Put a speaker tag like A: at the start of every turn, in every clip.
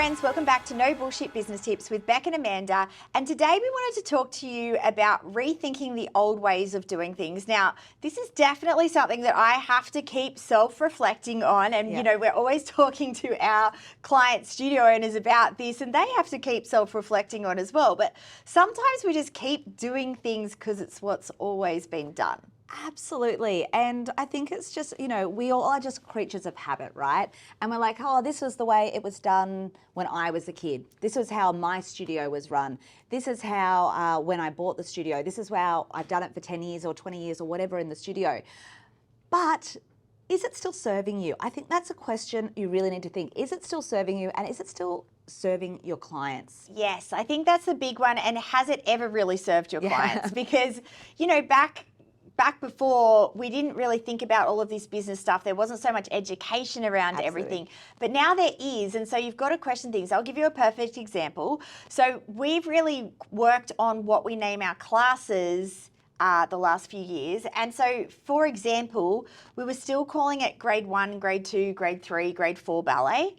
A: friends, welcome back to No Bullshit Business Tips with Bec and Amanda. And today we wanted to talk to you about rethinking the old ways of doing things. Now, this is definitely something that I have to keep self-reflecting on. And, you know, we're always talking to our client studio owners about this, and they have to keep self-reflecting on as well. But sometimes we just keep doing things because it's what's always been done.
B: Absolutely. And I think it's just, you know, we all are just creatures of habit, right? And we're like, oh, this was the way it was done when I was a kid. This was how my studio was run. This is how, when I bought the studio, this is how I've done it for 10 years or 20 years or whatever in the studio. But is it still serving you? I think that's a question you really need to think. Is it still serving you, and is it still serving your clients?
A: Yes, I think that's a big one. And has it ever really served your clients? Because, you know, back before, we didn't really think about all of this business stuff. There wasn't so much education around everything, but now there is. And so you've got to question things. I'll give you a perfect example. So we've really worked on what we name our classes the last few years. And so, for example, we were still calling it grade 1, grade 2, grade 3, grade 4 ballet.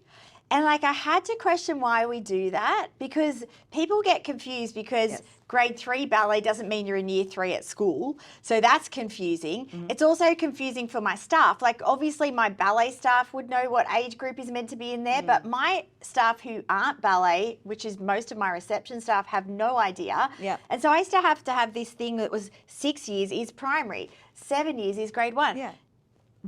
A: And like, I had to question why we do that, because people get confused because grade 3 ballet doesn't mean you're in year 3 at school. So that's confusing. It's also confusing for my staff. Like, obviously my ballet staff would know what age group is meant to be in there, but my staff who aren't ballet, which is most of my reception staff, have no idea. And so I used to have this thing that was 6 years is primary, 7 years is grade 1.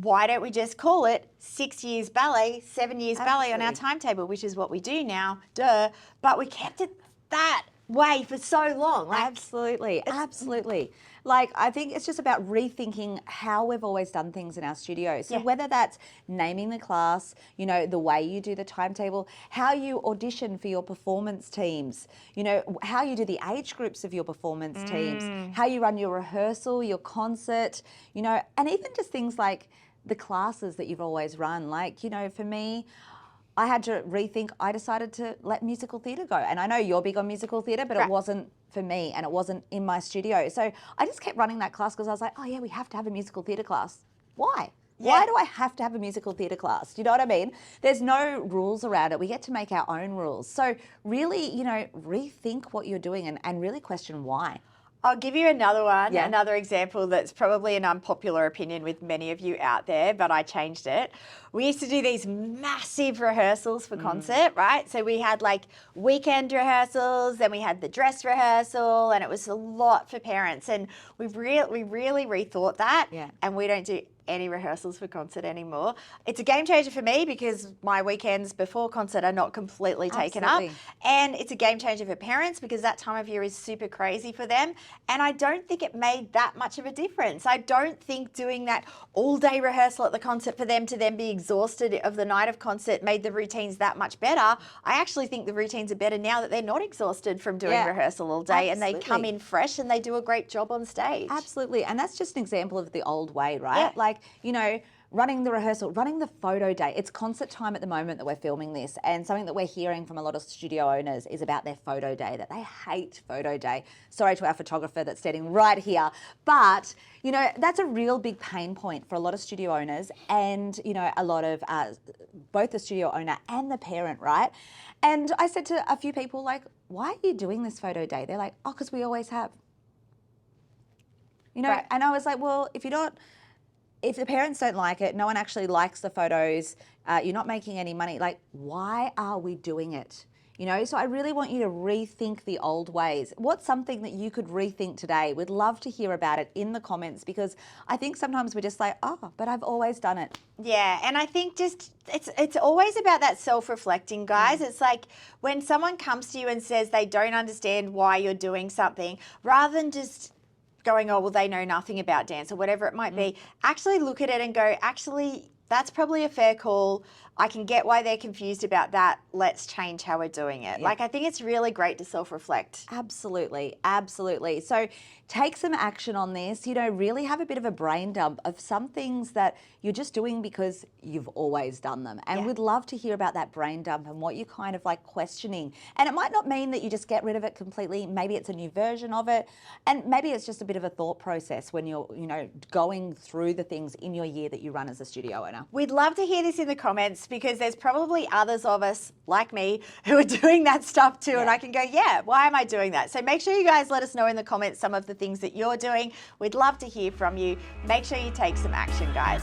A: Why don't we just call it 6 years ballet, 7 years ballet on our timetable, which is what we do now, duh. But we kept it that way for so long.
B: Like, absolutely. Like, I think it's just about rethinking how we've always done things in our studio. So whether that's naming the class, you know, the way you do the timetable, how you audition for your performance teams, you know, how you do the age groups of your performance teams, how you run your rehearsal, your concert, you know, and even just things like the classes that you've always run. Like, you know, for me, I had to rethink. I decided to let musical theatre go. And I know you're big on musical theatre, but it wasn't for me, and it wasn't in my studio. So I just kept running that class because I was like, oh yeah, we have to have a musical theatre class. Why? Why do I have to have a musical theatre class? Do you know what I mean? There's no rules around it. We get to make our own rules. So really, you know, rethink what you're doing and really question why.
A: I'll give you another one, another example that's probably an unpopular opinion with many of you out there, but I changed it. We used to do these massive rehearsals for concert, right? So we had like weekend rehearsals, then we had the dress rehearsal, and it was a lot for parents. And we really rethought that, and we don't do any rehearsals for concert anymore. It's a game changer for me because my weekends before concert are not completely taken up. And it's a game changer for parents because that time of year is super crazy for them. And I don't think it made that much of a difference. I don't think doing that all day rehearsal at the concert for them to then be exhausted of the night of concert made the routines that much better. I actually think the routines are better now that they're not exhausted from doing rehearsal all day and they come in fresh and they do a great job on stage.
B: Absolutely. And that's just an example of the old way, right? Like, you know, running the rehearsal, running the photo day. It's concert time at the moment that we're filming this, and something that we're hearing from a lot of studio owners is about their photo day, that they hate photo day. Sorry to our photographer that's standing right here. But, you know, that's a real big pain point for a lot of studio owners and, you know, a lot of both the studio owner and the parent, right? And I said to a few people, like, why are you doing this photo day? They're like, oh, because we always have. You know, and I was like, well, if the parents don't like it, no one actually likes the photos, you're not making any money, like, why are we doing it? You know, so I really want you to rethink the old ways. What's something that you could rethink today? We'd love to hear about it in the comments, because I think sometimes we're just like, oh, but I've always done it.
A: Yeah, and I think just it's always about that self-reflecting, guys. It's like when someone comes to you and says they don't understand why you're doing something, rather than just going, oh, well, they know nothing about dance or whatever it might be, actually look at it and go, actually, that's probably a fair call. I can get why they're confused about that. Let's change how we're doing it. Like, I think it's really great to self-reflect.
B: Absolutely, absolutely. So take some action on this, you know, really have a bit of a brain dump of some things that you're just doing because you've always done them. And we'd love to hear about that brain dump and what you're kind of like questioning. And it might not mean that you just get rid of it completely. Maybe it's a new version of it. And maybe it's just a bit of a thought process when you're, you know, going through the things in your year that you run as a studio owner. learner.
A: We'd love to hear this in the comments because there's probably others of us like me who are doing that stuff too. And I can go, yeah, why am I doing that? So make sure you guys let us know in the comments some of the things that you're doing. We'd love to hear from you. Make sure you take some action, guys.